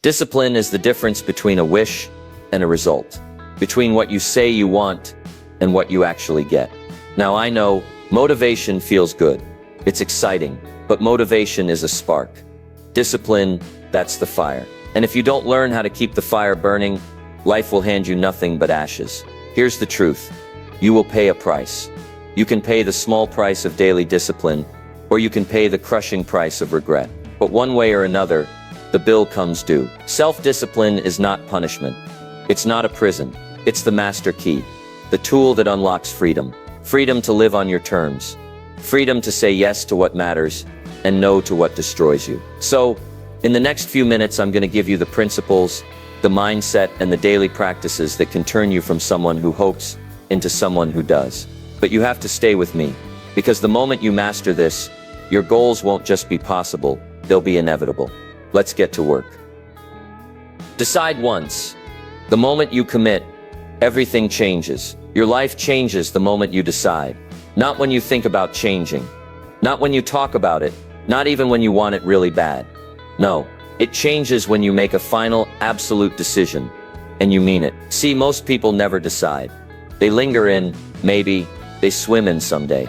Discipline is the difference between a wish and a result, between what you say you want and what you actually get. Now I know motivation feels good. It's exciting, but motivation is a spark. Discipline, that's the fire. And if you don't learn how to keep the fire burning, life will hand you nothing but ashes. Here's the truth. You will pay a price. You can pay the small price of daily discipline, or you can pay the crushing price of regret. But one way or another, the bill comes due. Self-discipline is not punishment. It's not a prison. It's the master key, the tool that unlocks freedom. Freedom to live on your terms. Freedom to say yes to what matters and no to what destroys you. So, in the next few minutes, I'm going to give you the principles, the mindset, and the daily practices that can turn you from someone who hopes into someone who does. But you have to stay with me, because the moment you master this, your goals won't just be possible, they'll be inevitable. Let's get to work. Decide once. The moment you commit, everything changes. Your life changes the moment you decide. Not when you think about changing. Not when you talk about it. Not even when you want it really bad. No, it changes when you make a final, absolute decision, and you mean it. See, most people never decide. They linger in, maybe, they swim in someday.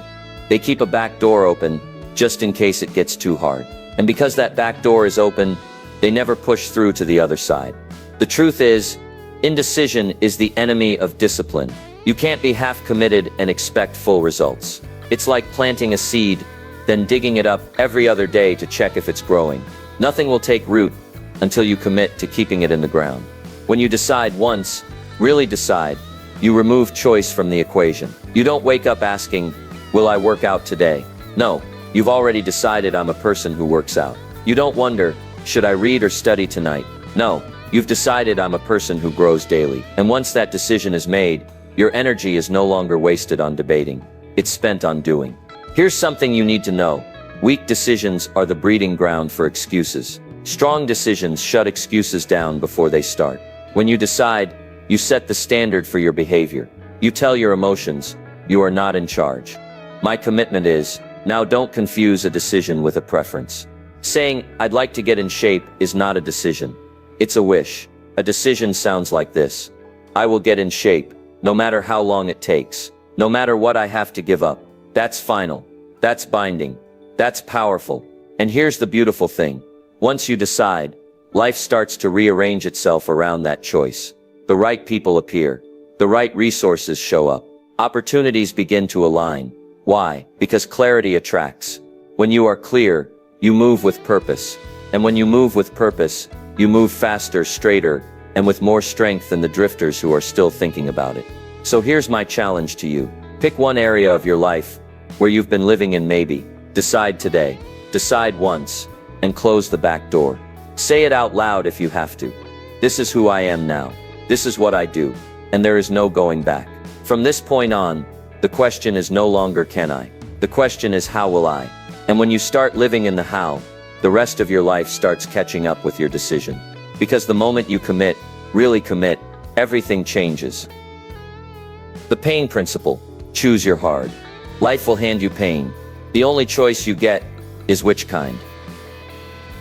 They keep a back door open, just in case it gets too hard. And because that back door is open, they never push through to the other side. The truth is, indecision is the enemy of discipline. You can't be half committed and expect full results. It's like planting a seed, then digging it up every other day to check if it's growing. Nothing will take root until you commit to keeping it in the ground. When you decide once, really decide, you remove choice from the equation. You don't wake up asking, will I work out today? No, you've already decided I'm a person who works out. You don't wonder, should I read or study tonight? No, you've decided I'm a person who grows daily. And once that decision is made, your energy is no longer wasted on debating. It's spent on doing. Here's something you need to know. Weak decisions are the breeding ground for excuses. Strong decisions shut excuses down before they start. When you decide, you set the standard for your behavior. You tell your emotions, you are not in charge. My commitment is, now don't confuse a decision with a preference. Saying, I'd like to get in shape is not a decision. It's a wish. A decision sounds like this. I will get in shape, no matter how long it takes. No matter what I have to give up. That's final. That's binding. That's powerful. And here's the beautiful thing. Once you decide, life starts to rearrange itself around that choice. The right people appear. The right resources show up. Opportunities begin to align. Why? Because clarity attracts. When you are clear, you move with purpose. And when you move with purpose, you move faster, straighter, and with more strength than the drifters who are still thinking about it. So here's my challenge to you. Pick one area of your life where you've been living in maybe. Decide today. Decide once. And close the back door. Say it out loud if you have to. This is who I am now. This is what I do. And there is no going back. From this point on, the question is no longer can I. The question is how will I? And when you start living in the how, the rest of your life starts catching up with your decision. Because the moment you commit, really commit, everything changes. The pain principle. Choose your hard. Life will hand you pain. The only choice you get is which kind.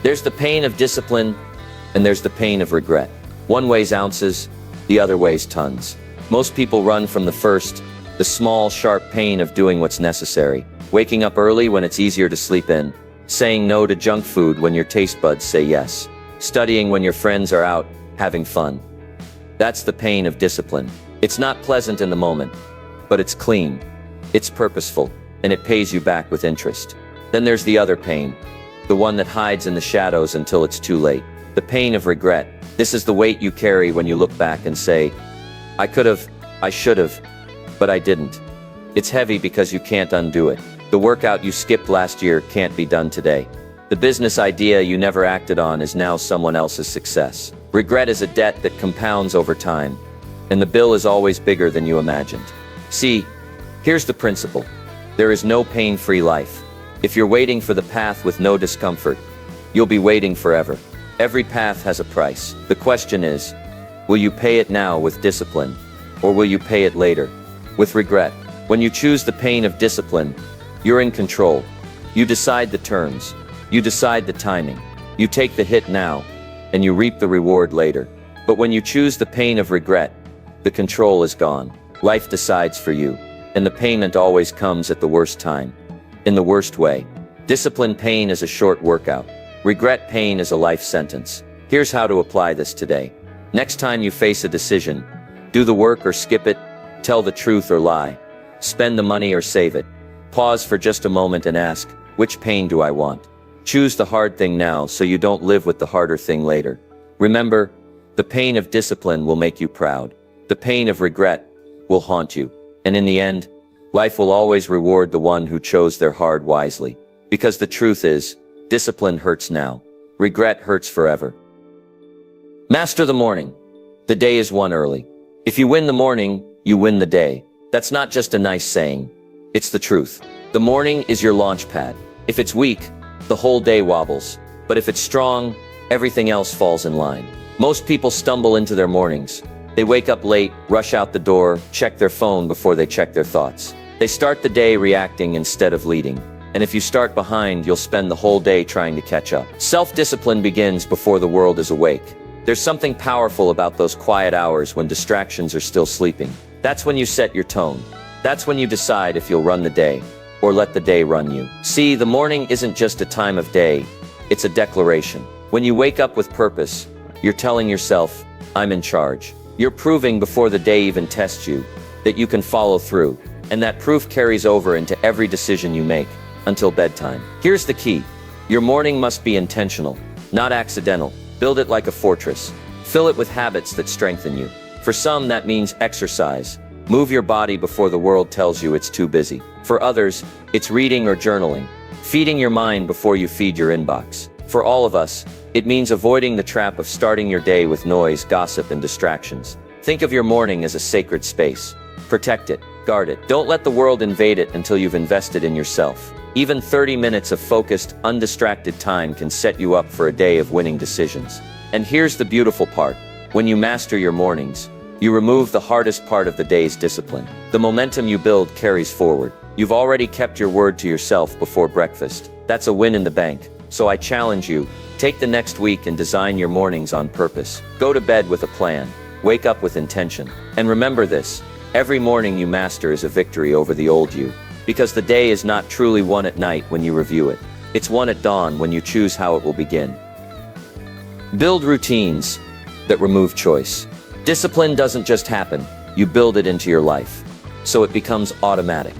There's the pain of discipline, and there's the pain of regret. One weighs ounces, the other weighs tons. Most people run from the first, the small, sharp pain of doing what's necessary. Waking up early when it's easier to sleep in. Saying no to junk food when your taste buds say yes. Studying when your friends are out, having fun. That's the pain of discipline. It's not pleasant in the moment, but it's clean. It's purposeful, and it pays you back with interest. Then there's the other pain. The one that hides in the shadows until it's too late. The pain of regret. This is the weight you carry when you look back and say, I could have, I should have, but I didn't. It's heavy because you can't undo it. The workout you skipped last year can't be done today. The business idea you never acted on is now someone else's success. Regret is a debt that compounds over time, and the bill is always bigger than you imagined. See, here's the principle. There is no pain-free life. If you're waiting for the path with no discomfort, you'll be waiting forever. Every path has a price. The question is, will you pay it now with discipline, or will you pay it later with regret? When you choose the pain of discipline, you're in control. You decide the terms. You decide the timing. You take the hit now, and you reap the reward later. But when you choose the pain of regret, the control is gone. Life decides for you, and the payment always comes at the worst time. In the worst way. Discipline pain is a short workout. Regret pain is a life sentence. Here's how to apply this today. Next time you face a decision, do the work or skip it, tell the truth or lie, spend the money or save it. Pause for just a moment and ask, which pain do I want? Choose the hard thing now so you don't live with the harder thing later. Remember, the pain of discipline will make you proud. The pain of regret will haunt you. And in the end, life will always reward the one who chose their hard wisely. Because the truth is, discipline hurts now. Regret hurts forever. Master the morning. The day is won early. If you win the morning, you win the day. That's not just a nice saying. It's the truth. The morning is your launch pad. If it's weak, the whole day wobbles. But if it's strong, everything else falls in line. Most people stumble into their mornings. They wake up late, rush out the door, check their phone before they check their thoughts. They start the day reacting instead of leading. And if you start behind, you'll spend the whole day trying to catch up. Self-discipline begins before the world is awake. There's something powerful about those quiet hours when distractions are still sleeping. That's when you set your tone. That's when you decide if you'll run the day, or let the day run you. See, the morning isn't just a time of day, it's a declaration. When you wake up with purpose, you're telling yourself, I'm in charge. You're proving before the day even tests you, that you can follow through. And that proof carries over into every decision you make, until bedtime. Here's the key. Your morning must be intentional, not accidental. Build it like a fortress. Fill it with habits that strengthen you. For some, that means exercise. Move your body before the world tells you it's too busy. For others, it's reading or journaling. Feeding your mind before you feed your inbox. For all of us, it means avoiding the trap of starting your day with noise, gossip, and distractions. Think of your morning as a sacred space. Protect it, guard it. Don't let the world invade it until you've invested in yourself. Even 30 minutes of focused, undistracted time can set you up for a day of winning decisions. And here's the beautiful part. When you master your mornings, you remove the hardest part of the day's discipline. The momentum you build carries forward. You've already kept your word to yourself before breakfast. That's a win in the bank. So I challenge you, take the next week and design your mornings on purpose. Go to bed with a plan. Wake up with intention. And remember this, every morning you master is a victory over the old you. Because the day is not truly won at night when you review it. It's won at dawn when you choose how it will begin. Build routines that remove choice. Discipline doesn't just happen, you build it into your life. So it becomes automatic.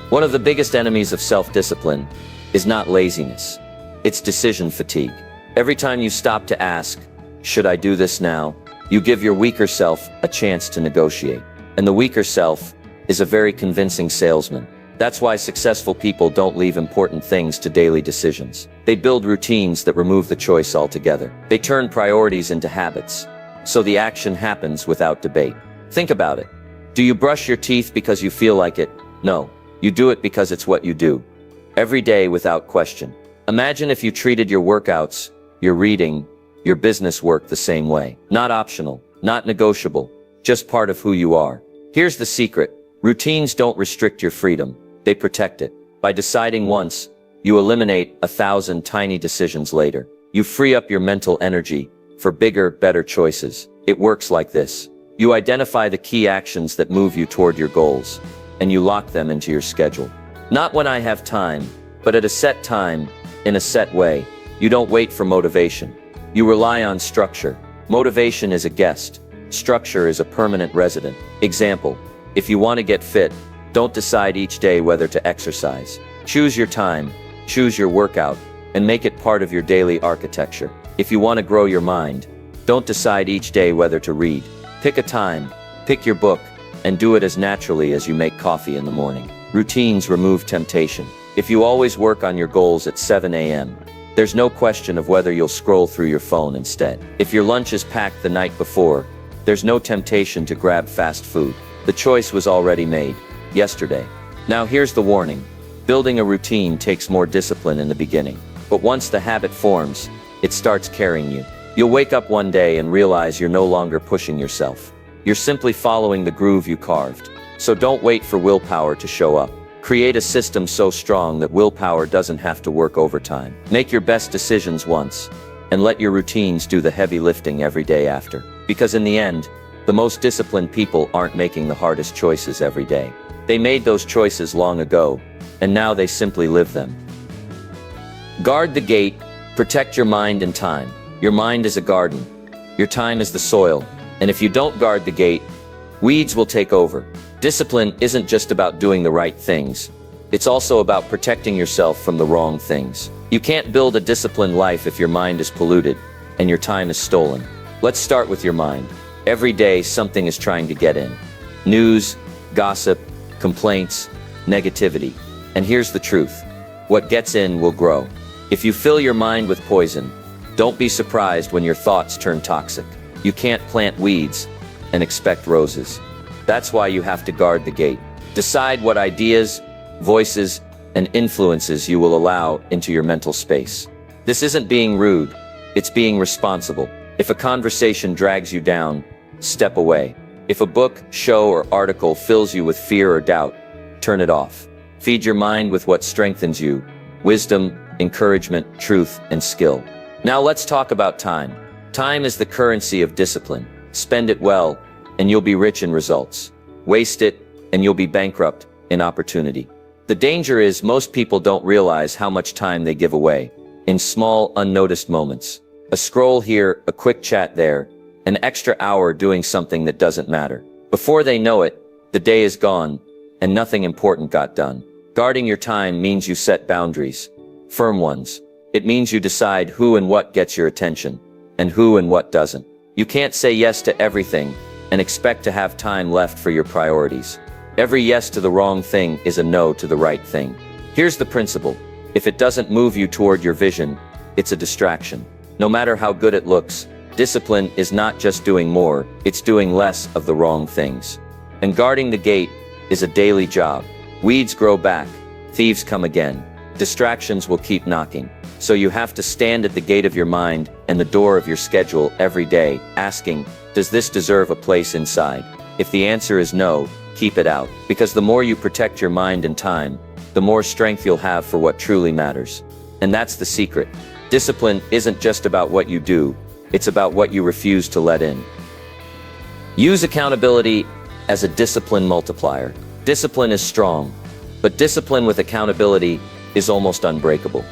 One of the biggest enemies of self-discipline is not laziness. It's decision fatigue. Every time you stop to ask, should I do this now? You give your weaker self a chance to negotiate. And the weaker self is a very convincing salesman. That's why successful people don't leave important things to daily decisions. They build routines that remove the choice altogether. They turn priorities into habits. So the action happens without debate. Think about it. Do you brush your teeth because you feel like it? No. You do it because it's what you do. Every day without question. Imagine if you treated your workouts, your reading, your business work the same way. Not optional, not negotiable, just part of who you are. Here's the secret. Routines don't restrict your freedom. They protect it. By deciding once, you eliminate 1,000 tiny decisions later. You free up your mental energy for bigger, better choices. It works like this. You identify the key actions that move you toward your goals, and you lock them into your schedule. Not when I have time, but at a set time, in a set way. You don't wait for motivation. You rely on structure. Motivation is a guest. Structure is a permanent resident. Example, if you want to get fit, don't decide each day whether to exercise. Choose your time, choose your workout, and make it part of your daily architecture. If you want to grow your mind, don't decide each day whether to read. Pick a time, pick your book, and do it as naturally as you make coffee in the morning. Routines remove temptation. If you always work on your goals at 7 a.m., there's no question of whether you'll scroll through your phone instead. If your lunch is packed the night before, there's no temptation to grab fast food. The choice was already made. Yesterday. Now here's the warning. Building a routine takes more discipline in the beginning. But once the habit forms, it starts carrying you. You'll wake up one day and realize you're no longer pushing yourself. You're simply following the groove you carved. So don't wait for willpower to show up. Create a system so strong that willpower doesn't have to work overtime. Make your best decisions once. and let your routines do the heavy lifting every day after. Because in the end, the most disciplined people aren't making the hardest choices every day. They made those choices long ago, and now they simply live them. Guard the gate, protect your mind and time. Your mind is a garden. Your time is the soil. And if you don't guard the gate, weeds will take over. Discipline isn't just about doing the right things. It's also about protecting yourself from the wrong things. You can't build a disciplined life if your mind is polluted and your time is stolen. Let's start with your mind. Every day, something is trying to get in. News, gossip, complaints, negativity. And here's the truth. What gets in will grow. If you fill your mind with poison, don't be surprised when your thoughts turn toxic. You can't plant weeds and expect roses. That's why you have to guard the gate. Decide what ideas, voices, and influences you will allow into your mental space. This isn't being rude, it's being responsible. If a conversation drags you down, step away. If a book, show, or article fills you with fear or doubt, turn it off. Feed your mind with what strengthens you: wisdom, encouragement, truth, and skill. Now let's talk about time. Time is the currency of discipline. Spend it well, and you'll be rich in results. Waste it, and you'll be bankrupt in opportunity. The danger is most people don't realize how much time they give away in small, unnoticed moments. A scroll here, a quick chat there, an extra hour doing something that doesn't matter. Before they know it, the day is gone, and nothing important got done. Guarding your time means you set boundaries, firm ones. It means you decide who and what gets your attention, and who and what doesn't. You can't say yes to everything and expect to have time left for your priorities. Every yes to the wrong thing is a no to the right thing. Here's the principle. If it doesn't move you toward your vision, it's a distraction. No matter how good it looks, discipline is not just doing more, it's doing less of the wrong things. And guarding the gate is a daily job. Weeds grow back, thieves come again, distractions will keep knocking. So you have to stand at the gate of your mind and the door of your schedule every day, asking, does this deserve a place inside? If the answer is no, keep it out. Because the more you protect your mind and time, the more strength you'll have for what truly matters. And that's the secret. Discipline isn't just about what you do, it's about what you refuse to let in. Use accountability as a discipline multiplier. Discipline is strong, but discipline with accountability is almost unbreakable.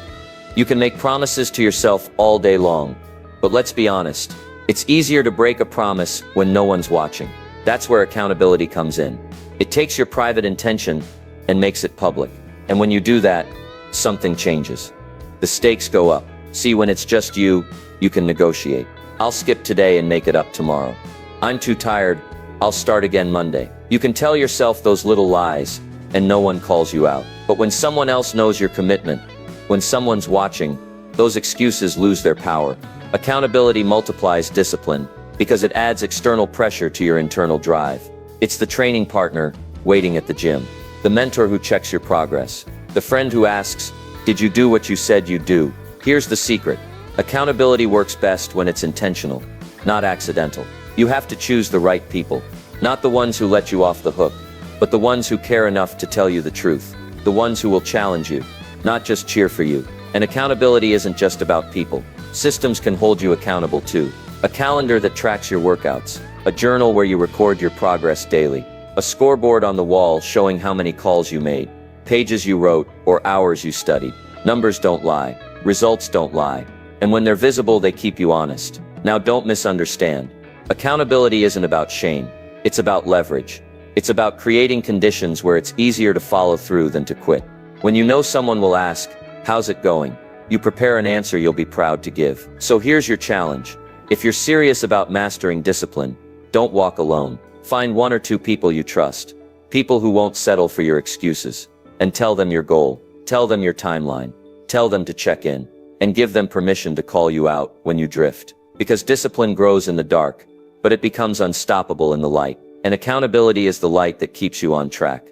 You can make promises to yourself all day long, but let's be honest, it's easier to break a promise when no one's watching. That's where accountability comes in. It takes your private intention and makes it public. And when you do that, something changes. The stakes go up. See, when it's just you, you can negotiate. I'll skip today and make it up tomorrow. I'm too tired, I'll start again Monday. You can tell yourself those little lies, and no one calls you out. But when someone else knows your commitment, when someone's watching, those excuses lose their power. Accountability multiplies discipline because it adds external pressure to your internal drive. It's the training partner waiting at the gym, the mentor who checks your progress, the friend who asks, did you do what you said you'd do? Here's the secret. Accountability works best when it's intentional, not accidental. You have to choose the right people, not the ones who let you off the hook, but the ones who care enough to tell you the truth, the ones who will challenge you, not just cheer for you. And accountability isn't just about people. Systems can hold you accountable too. A calendar that tracks your workouts, a journal where you record your progress daily, a scoreboard on the wall showing how many calls you made, pages you wrote, or hours you studied. Numbers don't lie, results don't lie, and when they're visible, they keep you honest. Now don't misunderstand. Accountability isn't about shame, it's about leverage. It's about creating conditions where it's easier to follow through than to quit. When you know someone will ask, how's it going? You prepare an answer you'll be proud to give. So here's your challenge. If you're serious about mastering discipline, don't walk alone. Find one or two people you trust, people who won't settle for your excuses, and tell them your goal, tell them your timeline, tell them to check in, and give them permission to call you out when you drift. Because discipline grows in the dark, but it becomes unstoppable in the light, and accountability is the light that keeps you on track.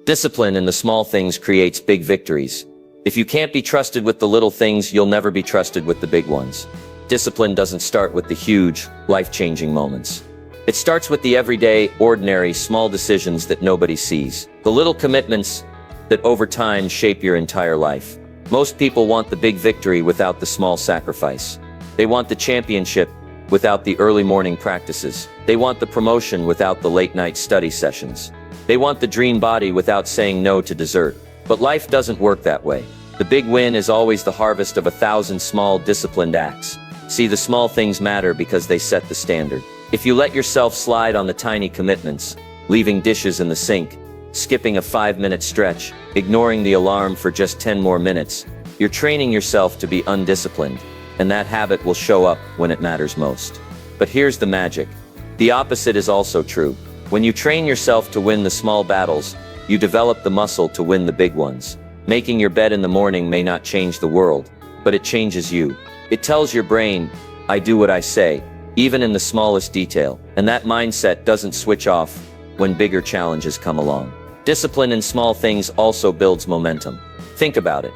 Discipline in the small things creates big victories. If you can't be trusted with the little things, you'll never be trusted with the big ones. Discipline doesn't start with the huge, life-changing moments. It starts with the everyday, ordinary, small decisions that nobody sees. The little commitments that over time shape your entire life. Most people want the big victory without the small sacrifice. They want the championship without the early morning practices. They want the promotion without the late night study sessions. They want the dream body without saying no to dessert. But life doesn't work that way. The big win is always the harvest of 1,000 small disciplined acts. See, the small things matter because they set the standard. If you let yourself slide on the tiny commitments, leaving dishes in the sink, skipping a 5-minute stretch, ignoring the alarm for just 10 more minutes, you're training yourself to be undisciplined, and that habit will show up when it matters most. But here's the magic. The opposite is also true. When you train yourself to win the small battles, you develop the muscle to win the big ones. Making your bed in the morning may not change the world, but it changes you. It tells your brain, I do what I say, even in the smallest detail, and that mindset doesn't switch off when bigger challenges come along. Discipline in small things also builds momentum. Think about it.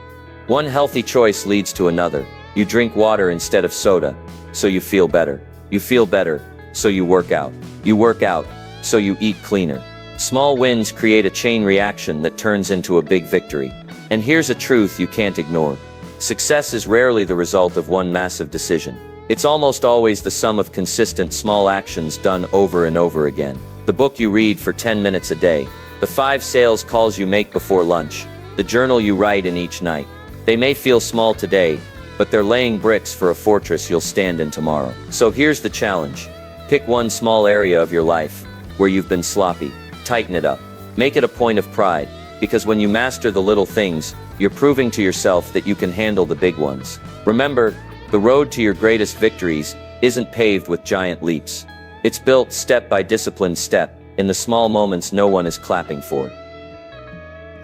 One healthy choice leads to another. You drink water instead of soda, so you feel better. You feel better, so you work out. You work out, so you eat cleaner. Small wins create a chain reaction that turns into a big victory. And here's a truth you can't ignore. Success is rarely the result of one massive decision. It's almost always the sum of consistent small actions done over and over again. The book you read for 10 minutes a day, the 5 sales calls you make before lunch, the journal you write in each night. They may feel small today, but they're laying bricks for a fortress you'll stand in tomorrow. So here's the challenge. Pick one small area of your life where you've been sloppy. Tighten it up. Make it a point of pride, because when you master the little things, you're proving to yourself that you can handle the big ones. Remember, the road to your greatest victories isn't paved with giant leaps. It's built step by disciplined step, in the small moments no one is clapping for.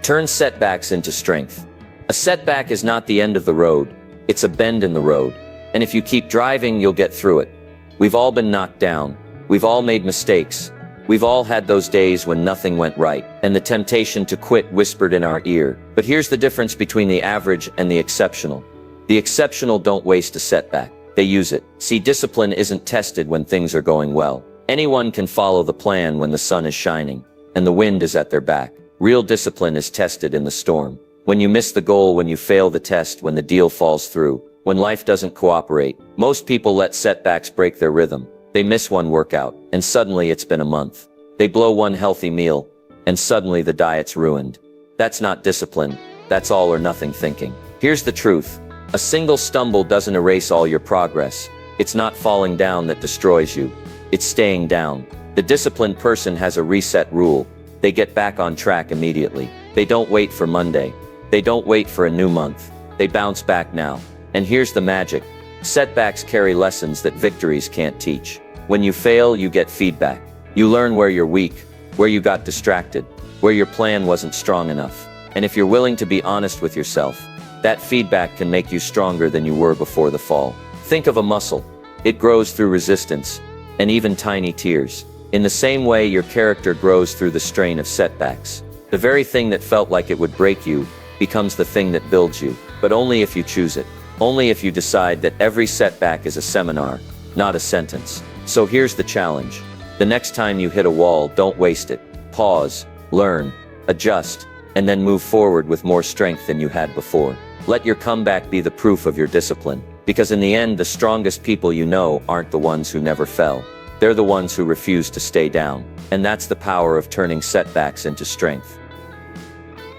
Turn setbacks into strength. A setback is not the end of the road, it's a bend in the road. And if you keep driving, you'll get through it. We've all been knocked down. We've all made mistakes. We've all had those days when nothing went right, and the temptation to quit whispered in our ear. But here's the difference between the average and the exceptional. The exceptional don't waste a setback. They use it. See, discipline isn't tested when things are going well. Anyone can follow the plan when the sun is shining, and the wind is at their back. Real discipline is tested in the storm. When you miss the goal, when you fail the test, when the deal falls through, when life doesn't cooperate. Most people let setbacks break their rhythm. They miss one workout, and suddenly it's been a month. They blow one healthy meal, and suddenly the diet's ruined. That's not discipline, that's all or nothing thinking. Here's the truth. A single stumble doesn't erase all your progress. It's not falling down that destroys you. It's staying down. The disciplined person has a reset rule. They get back on track immediately. They don't wait for Monday. They don't wait for a new month. They bounce back now. And here's the magic. Setbacks carry lessons that victories can't teach. When you fail, you get feedback. You learn where you're weak, where you got distracted, where your plan wasn't strong enough. And if you're willing to be honest with yourself, that feedback can make you stronger than you were before the fall. Think of a muscle. It grows through resistance, and even tiny tears. In the same way, your character grows through the strain of setbacks. The very thing that felt like it would break you becomes the thing that builds you, but only if you choose it. Only if you decide that every setback is a seminar, not a sentence. So here's the challenge. The next time you hit a wall, don't waste it. Pause, learn, adjust, and then move forward with more strength than you had before. Let your comeback be the proof of your discipline, because in the end, the strongest people you know aren't the ones who never fell. They're the ones who refuse to stay down. And that's the power of turning setbacks into strength.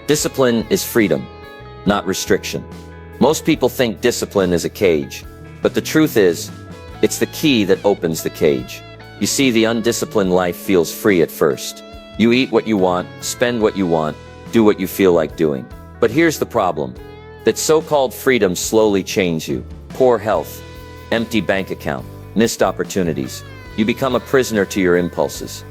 Discipline is freedom, not restriction. Most people think discipline is a cage, but the truth is, it's the key that opens the cage. You see, the undisciplined life feels free at first. You eat what you want, spend what you want, do what you feel like doing. But here's the problem. That so-called freedom slowly chains you. Poor health, empty bank account, missed opportunities. You become a prisoner to your impulses.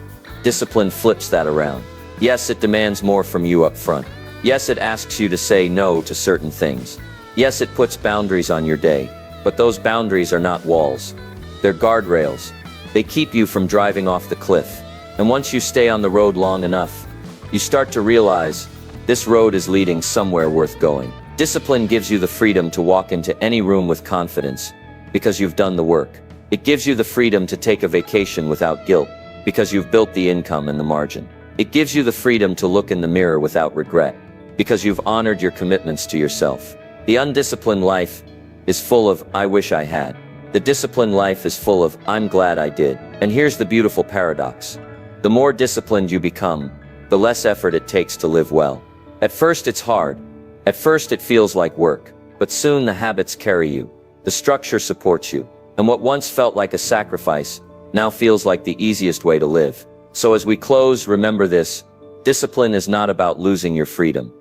Discipline flips that around. Yes, it demands more from you up front. Yes, it asks you to say no to certain things. Yes, it puts boundaries on your day, but those boundaries are not walls. They're guardrails. They keep you from driving off the cliff. And once you stay on the road long enough, you start to realize this road is leading somewhere worth going. Discipline gives you the freedom to walk into any room with confidence because you've done the work. It gives you the freedom to take a vacation without guilt because you've built the income and the margin. It gives you the freedom to look in the mirror without regret because you've honored your commitments to yourself. The undisciplined life is full of, I wish I had. The disciplined life is full of, I'm glad I did. And here's the beautiful paradox. The more disciplined you become, the less effort it takes to live well. At first it's hard. At first it feels like work. But soon the habits carry you. The structure supports you. And what once felt like a sacrifice now feels like the easiest way to live. So as we close, remember this: discipline is not about losing your freedom.